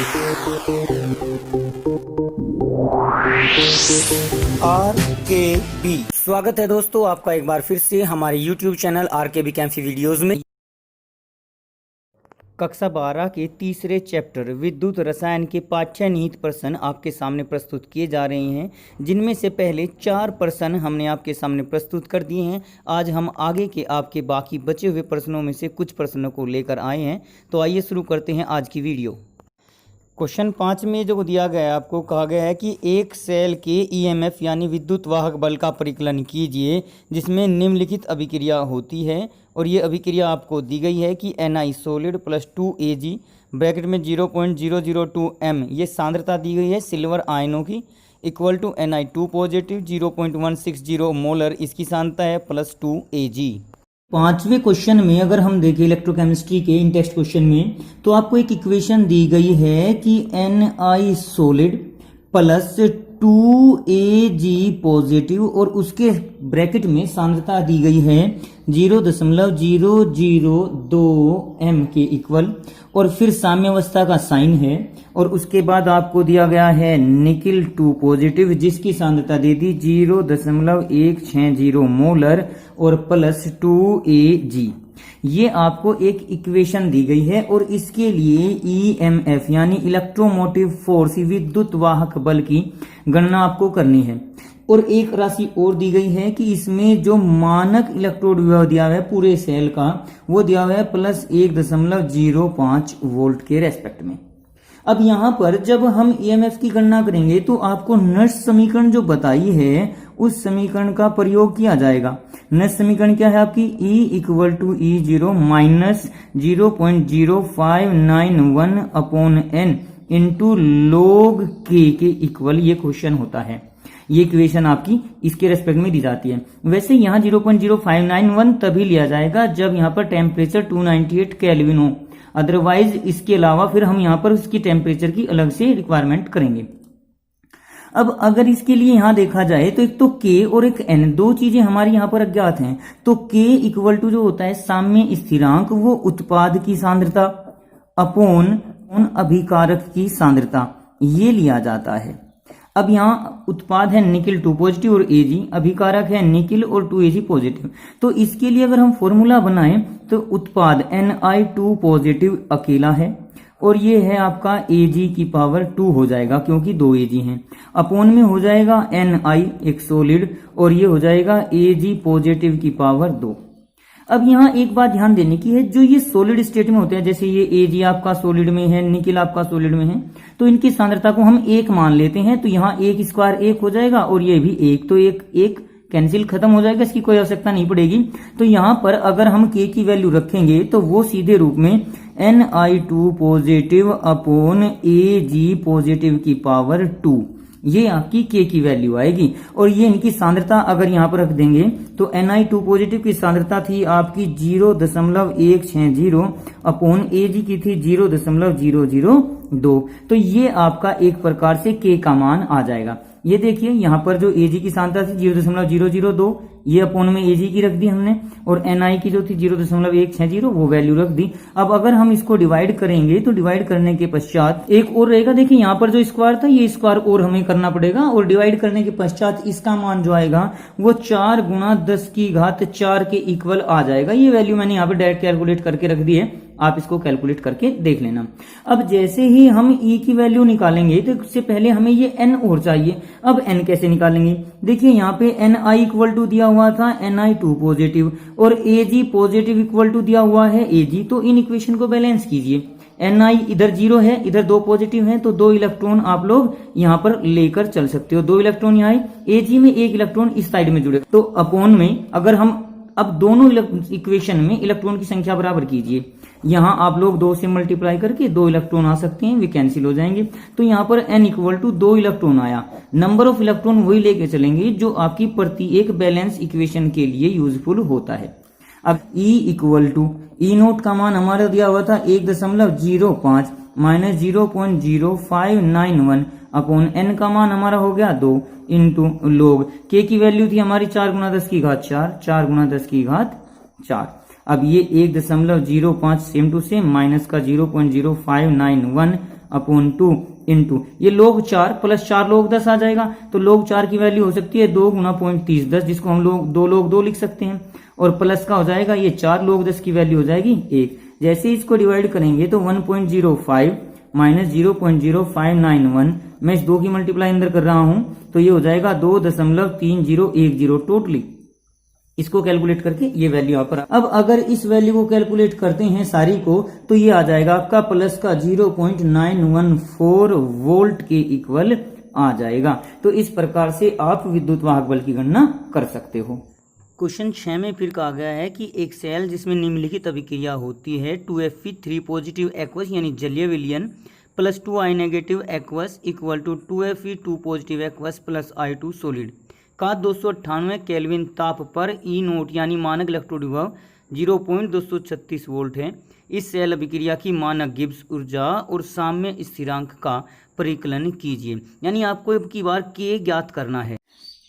RKB स्वागत है दोस्तों आपका एक बार फिर से हमारे YouTube चैनल RKB कैंफी वीडियोस में। कक्षा 12 के तीसरे चैप्टर विद्युत रसायन के पाठ्य निहित प्रश्न आपके सामने प्रस्तुत किए जा रहे हैं, जिनमें से पहले 4 प्रश्न हमने आपके सामने प्रस्तुत कर दिए हैं। आज हम आगे के आपके बाकी बचे हुए प्रश्नों में से कुछ प्रश्नों को लेकर आए हैं। तो आइए शुरू करते हैं आज की वीडियो। क्वेश्चन 5 में जो दिया गया है, आपको कहा गया है कि एक सेल के ईएमएफ यानी विद्युत वाहक बल का परिकलन कीजिए जिसमें निम्नलिखित अभिक्रिया होती है। और ये अभिक्रिया आपको दी गई है कि Ni solid plus 2Ag bracket में 0.002 m ये सांद्रता दी गई है सिल्वर आयनों की, equal to Ni2 positive 0.160 molar इसकी सांद्रता है प्लस 2Ag। 5वें क्वेश्चन में अगर हम देखें इलेक्ट्रोकेमिस्ट्री के इन टेक्स्ट क्वेश्चन में, तो आपको एक इक्वेशन दी गई है कि Ni solid plus 2Ag positive और उसके ब्रैकेट में सांद्रता दी गई है 0.002 m के इक्वल, और फिर साम्यावस्था का साइन है। और उसके बाद आपको दिया गया है निकिल 2 पॉजिटिव जिसकी सांद्रता दे दी 0.160 मोलर और प्लस 2Ag। ये आपको एक इक्वेशन दी गई है और इसके लिए ईएमएफ यानी इलेक्ट्रोमोटिव फोर्स विद्युत वाहक बल की गणना आपको करनी है। और एक राशि और दी गई है कि इसमें जो मानक इलेक्ट्रोड विभव दिया हुआ है पूरे सेल का वो दिया हुआ है प्लस 1.05 वोल्ट के रेस्पेक्ट में। अब यहाँ पर जब हम ईएमएफ की गणना करेंगे तो आपको नर्स समीकरण जो बताई है उस समीकरण का प्रयोग किया जाएगा। नर्स समीकरण क्या है आपकी, E equal to E0 minus 0.0591 upon n into log k के इक्वल ये क्वेश्चन होता है। ये इक्वेशन आपकी इसके रेस्पेक्ट में दी जाती है। वैसे यहाँ 0.0591 तभी लिया जाएगा जब यहाँ पर टेम्परेचर 298 केल्विन हो, अदरवाइज इसके अलावा फिर हम यहाँ पर उसकी टेम्परेचर की अलग से रिक्वायरमेंट करेंगे। अब अगर इसके लिए यहाँ देखा जाए तो एक तो K और एक N दो चीजें हमारी यहाँ पर अज्ञात हैं। तो K इक्वल टू जो होता है साम्य स्थिरांक वो उत्पाद की सांद्रता अपोन अभिकारक की सांद्रता ये लिया जाता है। अब यहाँ उत्पाद है निकिल 2 पॉजिटिव और Ag, अभिकारक है निकिल और 2Ag पॉजिटिव। तो इसके लिए अगर हम फॉर्मूला बनाएं तो उत्पाद Ni2 पॉजिटिव अकेला है और ये है आपका Ag की पावर 2 हो जाएगा क्योंकि 2 Ag हैं, अपोन में हो जाएगा Ni एक सॉलिड और ये हो जाएगा Ag पॉजिटिव की पावर 2। अब यहाँ एक बात ध्यान देने की है, जो ये सॉलिड स्टेट में होते हैं जैसे ये Ag आपका सॉलिड में है, निकिल आपका सॉलिड में है, तो इनकी सांद्रता को हम 1 मान लेते हैं। तो यहाँ 1 स्क्वायर 1 हो जाएगा और ये भी 1, तो एक कैंसिल खत्म हो जाएगा, इसकी कोई आवश्यकता नहीं पड़ेगी। तो यहाँ पर अगर हम K की वैल्यू रखेंगे तो वो सीधे रूप में Ni2 positive upon Ag positive की पावर 2 ये आपकी K की वैल्यू आएगी। और ये इनकी सांद्रता अगर यहाँ पर रख देंगे तो Ni2 पॉजिटिव की सांद्रता थी आपकी 0.160 अपॉन Ag की थी 0.002। तो ये आपका एक प्रकार से K का मान आ जाएगा। ये देखिए यहाँ पर जो Ag की सांद्रता थी 0.002 ये अपोन में Ag की रख दी हमने, और Ni की जो थी 0.160 वो वैल्यू रख दी। अब अगर हम इसको डिवाइड करेंगे तो डिवाइड करने के पश्चात एक और रहेगा, देखिए यहाँ पर जो स्क्वायर था ये स्क्वायर और हमें करना पड़ेगा, और डिवाइड करने के पश्चात इसका मान जो आएगा वो 4 गुणा 10 की घात 4 के इक्वल आ जाएगा। ये वैल्यू मैंने यहाँ पर डायरेक्ट कैलकुलेट करके रख दी है, आप इसको कैलकुलेट करके देख लेना। अब जैसे ही हम E की वैल्यू निकालेंगे तो उससे पहले हमें ये N और चाहिए। अब N कैसे निकालेंगे, देखिए यहाँ पे Ni इक्वल टू दिया हुआ था Ni2 पॉजिटिव और Ag पॉजिटिव इक्वल टू दिया हुआ है Ag। तो इन इक्वेशन को बैलेंस कीजिए। Ni इधर 0 है, इधर 2 पॉजिटिव है, तो 2 इलेक्ट्रॉन आप लोग यहाँ पर लेकर चल सकते हो। 2 इलेक्ट्रॉन यहाँ है, Ag में 1 इलेक्ट्रॉन इस साइड में जुड़े, तो अपोन में अगर हम अब दोनों इक्वेशन में इलेक्ट्रॉन की संख्या बराबर कीजिए। यहाँ आप लोग 2 से मल्टीप्लाई करके 2 इलेक्ट्रॉन आ सकते हैं, वे कैंसिल हो जाएंगे। तो यहाँ पर N इक्वल टू 2 इलेक्ट्रॉन आया। नंबर ऑफ इलेक्ट्रॉन वही लेके चलेंगे जो आपकी प्रति एक बैलेंस इक्वेशन के लिए यूजफुल होता है। अब E equal to E naught का मान हमारा दिया हुआ था 1.05 माइनस 0.0591 अपॉन N का मान हमारा हो गया 2 इंटू log K की वैल्यू थी हमारी 4 गुना 10 की घात 4, 4 गुना 10 की घात 4। अब ये 1.05 सेम टू सेम माइनस का 0.0591 अपॉन 2 इंटू ये log 4 प्लस 4 log 10 आ जाएगा। तो log 4 की वैल्यू हो सकती है 2 गुना 0.30 10, जिसको हम लोग 2 log 2 लिख सकते हैं, और प्लस का हो जाएगा ये 4 log 10 की वैल्यू हो जाएगी 1। जैसे ही इसको डिवाइड करेंगे तो 1.05 माइनस 0.0591, मैं इस 2 की मल्टीप्लाई अंदर कर रहा हूं तो ये हो जाएगा 2.3010 टोटली। इसको कैलकुलेट करके ये वैल्यू यहाँ पर, अब अगर इस वैल्यू को कैलकुलेट करते हैं सारी को तो ये आ जाएगा आपका प्लस का 0.914 वोल्ट के इक्वल आ जाएगा। तो इस प्रकार से आप विद्युत वाहक बल की गणना कर सकते हो। क्वेश्चन 6 में फिर कहा गया है कि एक सेल जिसमें निम्नलिखित अभिक्रिया होती है 2Fe3 पॉजिटिव एक्वस यानी जलीय विलयन plus 2I negative aqueous equal to 2Fe2 positive aqueous plus I2 solid का 298 केल्विन ताप पर E0 यानी मानक इलेक्ट्रोड विभव 0.236 वोल्ट है। इस सेल अभिक्रिया की मानक गिब्स ऊर्जा और साम्य स्थिरांक का परिकलन कीजिए, यानी आपको अब की बार K ज्ञात करना है।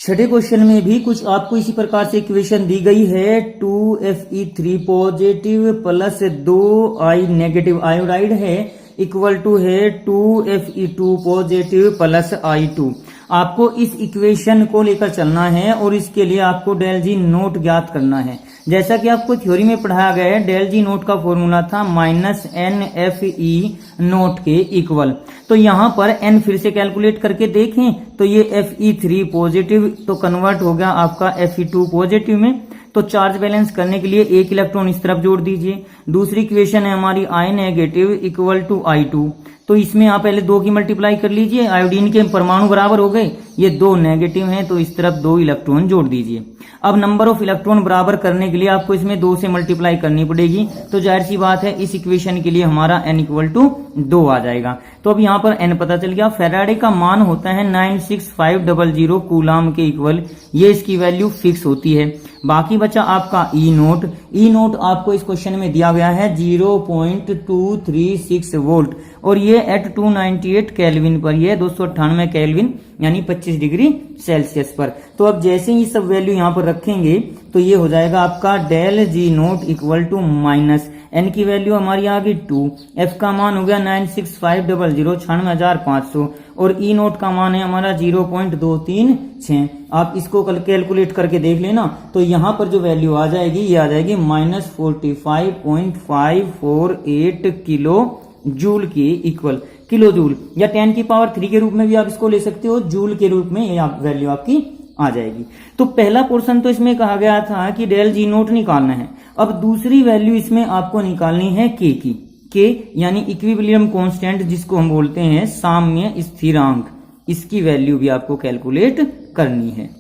छठे क्वेश्चन में भी कुछ आपको इसी प्रकार से इक्वेशन दी गई है 2Fe3 positive plus 2I negative iodide है इक्वल टू है 2Fe2 पॉजिटिव प्लस I2। आपको इस इक्वेशन को लेकर चलना है और इसके लिए आपको डेल जी नोट ज्ञात करना है। जैसा कि आपको थ्योरी में पढ़ाया गया है डेल जी नोट का फॉर्मूला था -NFE नोट के इक्वल। तो यहाँ पर n फिर से कैलकुलेट करके देखें तो ये Fe3 पॉजिटिव तो कन्वर्ट हो गया आपका Fe2 पॉजिटिव में, तो चार्ज बैलेंस करने के लिए एक इलेक्ट्रॉन इस तरफ जोड़ दीजिए। दूसरी इक्वेशन है हमारी I negative equal to I2, तो इसमें आप पहले 2 की मल्टीप्लाई कर लीजिए, आयोडीन के परमाणु बराबर हो गए, ये 2 नेगेटिव हैं तो इस तरफ 2 इलेक्ट्रॉन जोड़ दीजिए। अब नंबर ऑफ इलेक्ट्रॉन बराबर करने के लिए आपको इसमें 2 से मल्टीप्लाई करनी पड़ेगी, तो जाहिर सी बात है इस इक्वेशन के लिए हमारा n इक्वल टू 2 आ जाएगा। तो अब यहाँ पर n पता चल गया। फैराडे का मान होता है 96500 कूलाम के इक्वल, ये इसकी वैल्यू फिक्स होती है। बाकी बचा आपका ई नोट आपको इस क्वेश्चन में दिया गया है 0.236 वोल्ट और ये एट 298 केल्विन पर, ये 298 केल्विन यानी 25 डिग्री सेल्सियस पर। तो अब जैसे ही सब वैल्यू यहाँ पर रखेंगे तो ये हो जाएगा आपका del G naught equal to minus n की वैल्यू हमारी आ गई 2, एफ का मान हो गया 96500 96,500 और ई नोट का मान है हमारा 0.236। आप इसको कल कैलकुलेट करके देख लेना, तो यहाँ पर जो वैल्यू आ जाएगी ये आ जाएगी -45.548 किलो जूल के इक्वल। किलो जूल या 10 की पावर 3 के रूप में भी आप इसको ले सकते हो, जूल के रूप में ये वैल्यू आपकी आ जाएगी। तो पहला पोर्शन तो इसमें कहा गया था कि डेल जी नोट निकालना है। अब दूसरी वैल्यू इसमें आपको निकालनी है के की, के यानी इक्विलिब्रियम कांस्टेंट जिसको हम बोलते हैं साम्य स्थिरांक, इसकी वैल्यू भी आपको कैलकुलेट करनी है।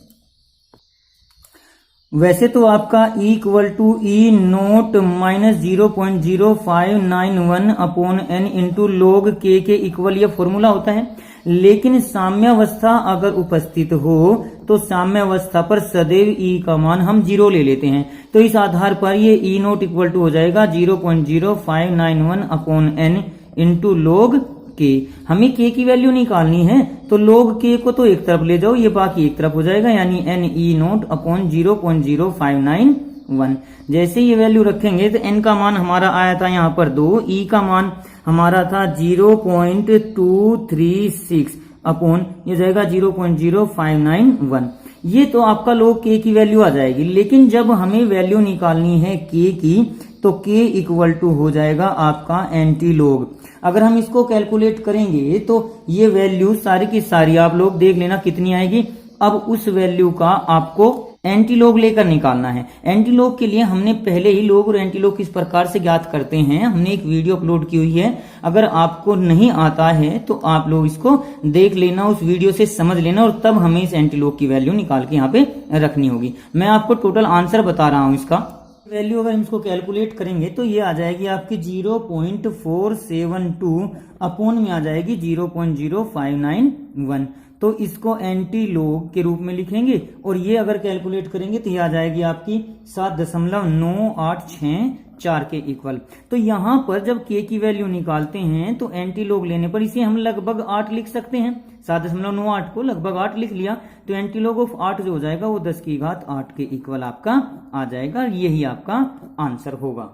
वैसे तो आपका E equal to E naught -0.0591 upon n into log k के इक्वल ये फॉर्मूला होता है, लेकिन साम्यावस्था अगर उपस्थित हो तो साम्यावस्था पर सदैव E का मान हम 0 ले लेते हैं। तो इस आधार पर ये E नोट इक्वल टू हो जाएगा 0.0591 upon n into log k। हमें k की वैल्यू निकालनी है तो log k को तो एक तरफ ले जाओ, ये बाकी एक तरफ हो जाएगा, यानी n E नोट अपॉन 0.0591। जैसे ये वैल्यू रखेंगे तो n का मान हमारा आया था यहाँ पर 2, E का मान हमारा था 0.236 अपॉन ये जाएगा 0.0591। ये तो आपका log k की वैल्यू आ जाएगी, लेकिन जब हमें वैल्यू निकालनी है k की तो k इक्वल टू हो जाएगा आपका एंटी log। अगर हम इसको कैलकुलेट करेंगे तो ये वैल्यू सारी की सारी आप लोग देख लेना कितनी आएगी। अब उस वैल्यू का आपको एंटी लॉग लेकर निकालना है। एंटी लॉग के लिए हमने पहले ही लॉग और एंटी लॉग किस प्रकार से ज्ञात करते हैं हमने एक वीडियो अपलोड की हुई है, अगर आपको नहीं आता है तो आप लोग इसको देख लेना, उस वीडियो से समझ लेना और तब हमें इस एंटी लॉग की वैल्यू निकाल के यहाँ पे रखनी होगी। मैं आपको टोटल आंसर बता रहा हूँ। इसका वैल्यू अगर हम इसको कैलकुलेट करेंगे तो ये आ जाएगी आपकी 0.472 अपॉन में आ जाएगी 0.0591। तो इसको एंटी लॉग के रूप में लिखेंगे और ये अगर कैलकुलेट करेंगे तो ये आ जाएगी आपकी 7.9864 के इक्वल। तो यहाँ पर जब k की वैल्यू निकालते हैं तो एंटी लॉग लेने पर इसे हम लगभग 8 लिख सकते हैं। 7.98 को लगभग 8 लिख लिया तो एंटी लॉग ऑफ 8 जो हो जाएगा वो 10 की घात 8 के इक्वल आपका आ जाएगा। यही आपका आंसर होगा।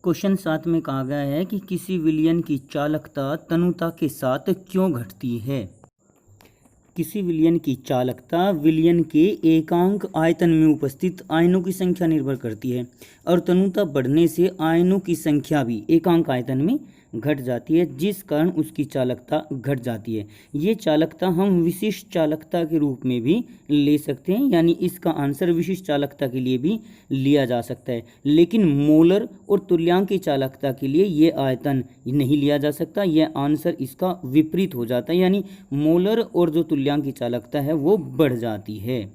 क्वेश्चन 7 में कहा गया है कि किसी विलयन की चालकता तनुता के साथ क्यों घटती है। किसी विलयन की चालकता विलयन के एकांक आयतन में उपस्थित आयनों की संख्या निर्भर करती है और तनुता बढ़ने से आयनों की संख्या भी एकांक आयतन में घट जाती है, जिस कारण उसकी चालकता घट जाती है। ये चालकता हम विशिष्ट चालकता के रूप में भी ले सकते हैं, यानी इसका आंसर विशिष्ट चालकता के लिए भी लिया जा सकता है। लेकिन मोलर और तुल्यांक की चालकता के लिए ये आयतन नहीं लिया जा सकता, यह आंसर इसका विपरीत हो जाता है, यानी मोलर और जो तुल्यांक की चालकता है वो बढ़ जाती है।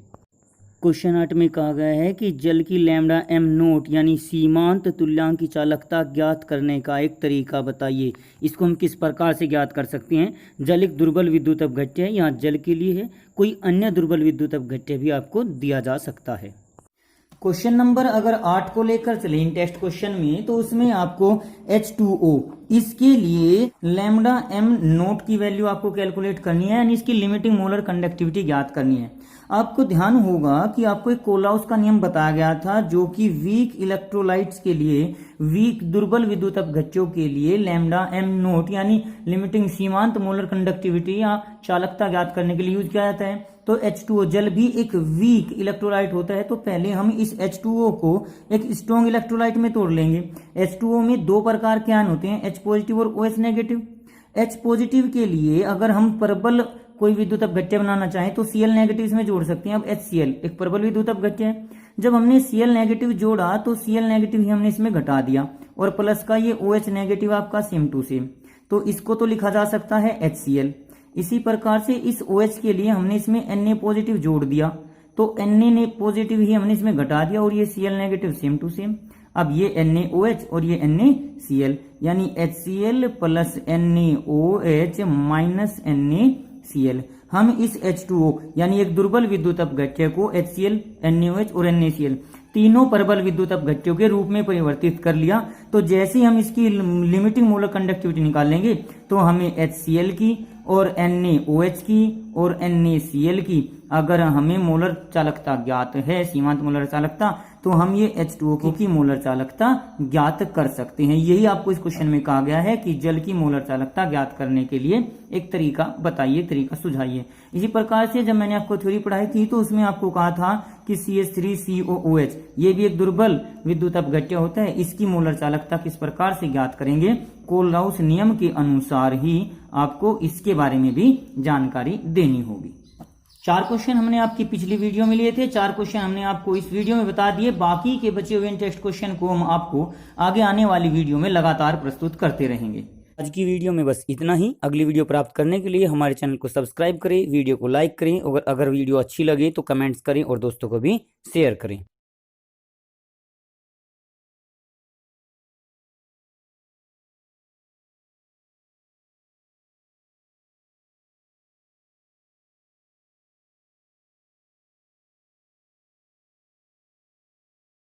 क्वेश्चन 8 में कहा गया है कि जल की लैम्डा एम नोट यानी सीमांत तुल्यांक की चालकता ज्ञात करने का एक तरीका बताइए। इसको हम किस प्रकार से ज्ञात कर सकते हैं। जल एक दुर्बल विद्युत अपघट्य है, यहाँ जल के लिए है, कोई अन्य दुर्बल विद्युत अपघट्य भी आपको दिया जा सकता है। क्वेश्चन नंबर अगर 8 को लेकर चले इन टेस्ट क्वेश्चन में, तो उसमें आपको H2O इसके लिए लैम्डा एम नोट की वैल्यू आपको कैलकुलेट करनी है, यानी इसकी लिमिटिंग मोलर कंडक्टिविटी ज्ञात करनी है। आपको ध्यान होगा कि आपको एक कोलाउस का नियम बताया गया था, जो कि वीक इलेक्ट्रोलाइट्स के लिए, वीक दुर्बल विद्युत अपघट्यों के लिए लैम्डा एम नोट यानी लिमिटिंग सीमांत मोलर कंडक्टिविटी या चालकता ज्ञात करने के लिए यूज किया जाता है। तो H2O जल भी एक वीक इलेक्ट्रोलाइट होता है, तो पहले हम इस H2O को एक स्ट्रॉन्ग इलेक्ट्रोलाइट में तोड़ लेंगे। H2O में दो प्रकार के आयन होते हैं, H पॉजिटिव और OH नेगेटिव। H पॉजिटिव के लिए अगर हम प्रबल कोई विद्युत अपघट्य बनाना चाहें तो Cl नेगेटिव इसमें जोड़ सकते हैं। अब HCl एक प्रबल विद्युत अपघट्य है, जब हमने Cl नेगेटिव जोड़ा तो Cl नेगेटिव ही हमने इसमें घटा दिया और प्लस का ये OH नेगेटिव आपका सेम टू सेम, तो इसको तो लिखा जा सकता है HCl। इसी प्रकार से इस OH के लिए हमने इसमें Na पॉजिटिव जोड़ दिया, तो Na पॉजिटिव ही हमने इसमें घटा दिया और ये Cl negative same to same. अब ये NaOH और ये NaCl, यानी HCl plus NaOH minus NaCl। हम इस H2O यानी एक दुर्बल विद्युत अपघट्य को HCl, NaOH और NaCl तीनों प्रबल विद्युत अपघट्यों के रूप में परिवर्तित कर लिया। तो जैसे ही हम इसकी लिमिटिंग मोलर कंडक्टिविटी निकालेंगे तो हमें HCl की और NaOH की और NaCl की अगर हमें मोलर चालकता ज्ञात है, सीमांत मोलर चालकता, तो हम ये H2O की मोलर चालकता ज्ञात कर सकते हैं। यही आपको इस क्वेश्चन में कहा गया है कि जल की मोलर चालकता ज्ञात करने के लिए एक तरीका बताइए, तरीका सुझाइए। इसी प्रकार से जब मैंने आपको थ्योरी पढ़ाई थी तो उसमें आपको कहा था कि CH3COOH ये भी एक दुर्बल विद्युत अपघट्य होता है, इसकी मोलर चालकता किस प्रकार से ज्ञात करेंगे, कोलराउस नियम के अनुसार ही आपको इसके बारे में भी जानकारी देनी होगी। 4 क्वेश्चन हमने आपकी पिछली वीडियो में लिए थे, 4 क्वेश्चन हमने आपको इस वीडियो में बता दिए। बाकी के बचे हुए टेस्ट क्वेश्चन को हम आपको आगे आने वाली वीडियो में लगातार प्रस्तुत करते रहेंगे। आज की वीडियो में बस इतना ही। अगली वीडियो प्राप्त करने के लिए हमारे चैनल को सब्सक्राइब करें, वीडियो को लाइक करें और अगर वीडियो अच्छी लगे तो कमेंट्स करें और दोस्तों को भी शेयर करें।